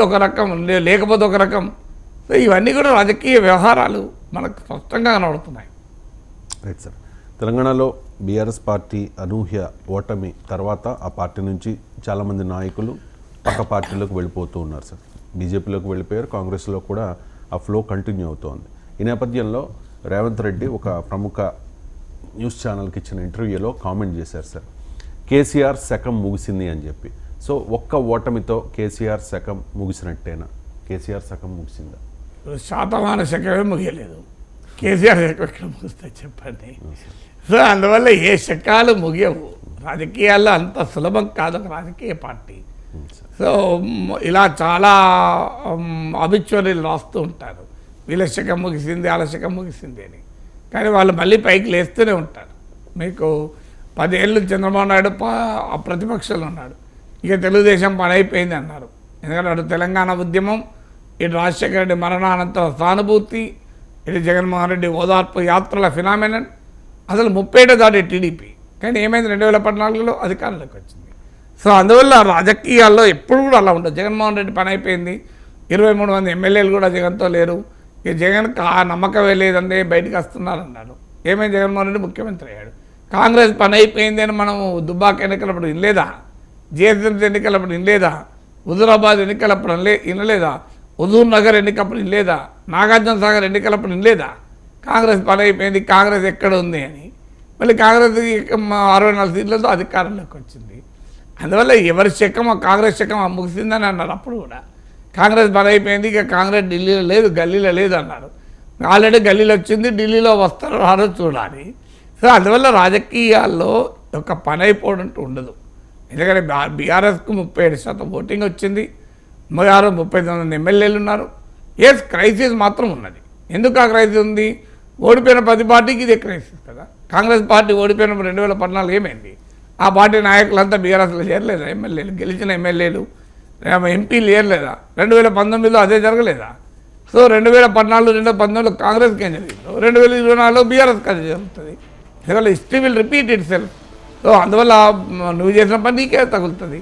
ఒక రకం లేకపోతే ఒక రకం. సో ఇవన్నీ కూడా రాజకీయ వ్యవహారాలు మనకు స్పష్టంగా కనబడుతున్నాయి. Right sir. తెలంగాణలో బీఆర్ఎస్ పార్టీ అనూహ్య ఓటమి తర్వాత ఆ పార్టీ నుంచి చాలామంది నాయకులు పక్క పార్టీలోకి వెళ్ళిపోతూ ఉన్నారు సార్. బీజేపీలోకి వెళ్ళిపోయారు, కాంగ్రెస్లో కూడా ఆ ఫ్లో కంటిన్యూ అవుతోంది. ఈ నేపథ్యంలో రేవంత్ రెడ్డి ఒక ప్రముఖ న్యూస్ ఛానల్కి ఇచ్చిన ఇంటర్వ్యూలో కామెంట్ చేశారు సార్, కేసీఆర్ శకం ముగిసింది అని చెప్పి. సో ఒక్క ఓటమితో కేసీఆర్ శకం ముగిసినట్టేనా? కేసీఆర్ శకం ముగిసిందా? శాతమాన శకమే ముగియలేదు, కేసీఆర్ శకం ఎక్కడ ముగుస్తాయి చెప్పండి. సో అందువల్ల ఏ శకాలు ముగియవు. రాజకీయాల్లో అంత సులభం కాదు ఒక రాజకీయ పార్టీ. సో ఇలా చాలా అబిచ్యువరీలు రాస్తూ ఉంటారు, వీళ్ళ శకం ముగిసింది వాళ్ళ శకం ముగిసింది అని. కానీ వాళ్ళు మళ్ళీ పైకి లేస్తూనే ఉంటారు. మీకు 10 ఏళ్ళు చంద్రబాబు నాయుడు ప్రతిపక్షంలో ఉన్నాడు, ఇక తెలుగుదేశం పని అయిపోయింది అన్నారు. ఎందుకంటే అటు తెలంగాణ ఉద్యమం, ఇటు రాజశేఖర రెడ్డి మరణానంతర సానుభూతి, ఇటు జగన్మోహన్ రెడ్డి ఓదార్పు యాత్రల ఫినామినన్, అసలు 30 దాటి టీడీపీ. కానీ ఏమైంది, 2014లో అధికారంలోకి వచ్చింది. సో అందువల్ల రాజకీయాల్లో ఎప్పుడు కూడా అలా ఉండదు. జగన్మోహన్ రెడ్డి పని అయిపోయింది, 23 మంది ఎమ్మెల్యేలు కూడా జగన్తో లేరు, ఇక జగన్కి ఆ నమ్మకమే లేదండి బయటకు వస్తున్నారన్నాడు. ఏమైంది, జగన్మోహన్ రెడ్డి ముఖ్యమంత్రి అయ్యాడు. కాంగ్రెస్ పని అయిపోయింది అని మనము దుబ్బాక ఎన్నికలప్పుడు వినలేదా, జిహెచ్ఎంసీ ఎన్నికలప్పుడు వినలేదా, హుజూరాబాద్ ఎన్నికలప్పుడు వినలేదా, హుజూర్ నగర్ ఎన్నికప్పుడు వినలేదా, నాగార్జున సాగర్ ఎన్నికలప్పుడు వినలేదా, కాంగ్రెస్ పని అయిపోయింది, కాంగ్రెస్ ఎక్కడ ఉంది అని. మళ్ళీ కాంగ్రెస్ 64 సీట్లతో అధికారంలోకి వచ్చింది. అందువల్ల ఎవరి శకం కాంగ్రెస్ శకం ముగిసిందని అన్నారు. అప్పుడు కూడా కాంగ్రెస్ పని అయిపోయింది, ఇక కాంగ్రెస్ ఢిల్లీలో లేదు, గల్లీలో లేదు అన్నారు. ఆల్రెడీ గల్లీలో వచ్చింది, ఢిల్లీలో వస్తారో రారో చూడాలి. సో అందువల్ల రాజకీయాల్లో ఒక పని అయిపోవడం ఉండదు. ఎందుకంటే బీఆర్ఎస్కు 37% ఓటింగ్ వచ్చింది, 39 ఎమ్మెల్యేలు ఉన్నారు. ఎస్, క్రైసిస్ మాత్రం ఉన్నది. ఎందుకు ఆ క్రైసిస్ ఉంది? ఓడిపోయిన ప్రతి పార్టీకి ఇదే క్రైసిస్ కదా. కాంగ్రెస్ పార్టీ ఓడిపోయిన 2014 ఏమైంది? ఆ పార్టీ నాయకులంతా బీఆర్ఎస్లో చేరలేదా? ఎమ్మెల్యేలు గెలిచిన ఎమ్మెల్యేలు ఎంపీలు చేరలేదా? 2019లో అదే జరగలేదా? సో 2014, 2019లో కాంగ్రెస్కి ఏం జరిగిందో 2024లో బీఆర్ఎస్కి అదే జరుగుతుంది. అందువల్ల history will repeat it self. So అందువల్ల నువ్వు చేసిన పని నీకే తగులుతుంది.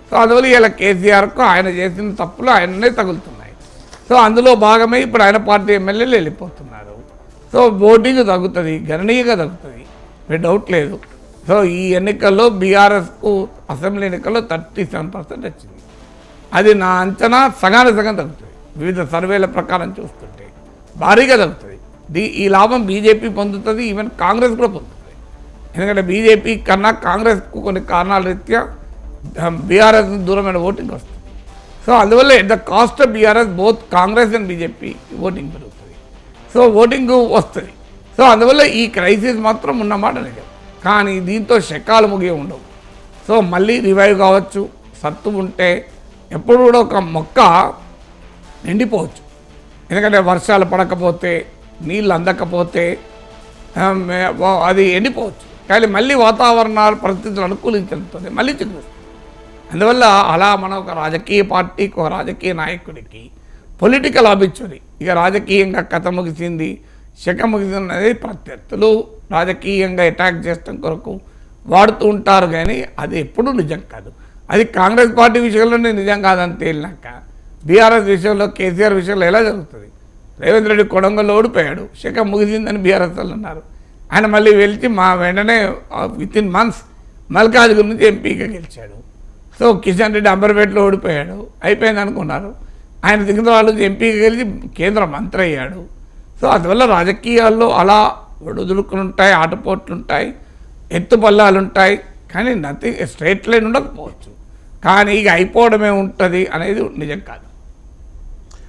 సో అందువల్ల ఇలా కేసీఆర్కు ఆయన చేసిన తప్పులు ఆయననే తగులుతున్నాయి. సో అందులో భాగమే ఇప్పుడు ఆయన పార్టీ ఎమ్మెల్యేలు వెళ్ళిపోతున్నారు. సో ఓటింగ్ తగ్గుతుంది, గణనీయంగా తగ్గుతుంది, మీరు డౌట్ లేదు. సో ఈ ఎన్నికల్లో బీఆర్ఎస్కు అసెంబ్లీ ఎన్నికల్లో 37% వచ్చింది. అది నా అంచనా సగానికి సగం తగ్గుతుంది. వివిధ సర్వేల ప్రకారం చూస్తుంటే భారీగా తగ్గుతుంది. ఈ లాభం బీజేపీ పొందుతుంది, ఈవెన్ కాంగ్రెస్ కూడా పొందుతుంది. ఎందుకంటే బీజేపీ కన్నా కాంగ్రెస్కు కొన్ని కారణాల రీత్యా బీఆర్ఎస్ దూరమైన ఓటింగ్ వస్తుంది. సో అందువల్ల at the cost of BRS both Congress and BJP voting పెరుగుతుంది. సో ఓటింగ్ వస్తుంది. సో అందువల్ల ఈ క్రైసిస్ మాత్రం ఉన్నమాట నిజం. కానీ దీంతో శకాలు ముగియ ఉండవు. సో మళ్ళీ రివైవ్ కావచ్చు. సత్తు ఉంటే ఎప్పుడు కూడా ఒక మొక్క ఎండిపోవచ్చు. ఎందుకంటే వర్షాలు పడకపోతే, నీళ్ళు అందకపోతే అది ఎండిపోవచ్చు. కానీ మళ్ళీ వాతావరణాలు పరిస్థితులు అనుకూలించడంతో మళ్ళీ చిగురిస్తుంది. అందువల్ల అలా మన ఒక రాజకీయ పార్టీకి, ఒక రాజకీయ నాయకుడికి పొలిటికల్ ఆబిచ్యురీ, ఇక రాజకీయంగా కథ ముగిసింది, శకం ముగిసింది అనేది ప్రత్యర్థులు రాజకీయంగా అటాక్ చేయడం కొరకు వాడుతూ ఉంటారు. కానీ అది ఎప్పుడూ నిజం కాదు. అది కాంగ్రెస్ పార్టీ విషయంలోనే నిజం కాదని తేలినాక బీఆర్ఎస్ విషయంలో, కేసీఆర్ విషయంలో ఎలా జరుగుతుంది? రేవంత్ రెడ్డి కొడంగల్లో ఓడిపోయాడు, శకం ముగిసిందని బీఆర్ఎస్ వాళ్ళు అన్నారు. ఆయన మళ్ళీ వెళ్తే వెంటనే వితిన్ మంత్స్ మల్కాజ్గిరి నుంచి ఎంపీగా గెలిచాడు. సో కిషన్ రెడ్డి అంబర్పేటలో ఓడిపోయాడు, అయిపోయింది అనుకున్నారు. ఆయన సికింద్రాబాద్ నుంచి ఎంపీగా గెలిచి కేంద్ర మంత్రి అయ్యాడు. సో అందువల్ల రాజకీయాల్లో అలా ఒడుదుడుకులు ఉంటాయి, ఆటపోట్లు ఉంటాయి, ఎత్తుపల్లాలు ఉంటాయి. కానీ నథింగ్ స్ట్రైట్ లైన్ ఉండకపోవచ్చు. కానీ ఇక అయిపోవడమే ఉంటుంది అనేది నిజం కాదు.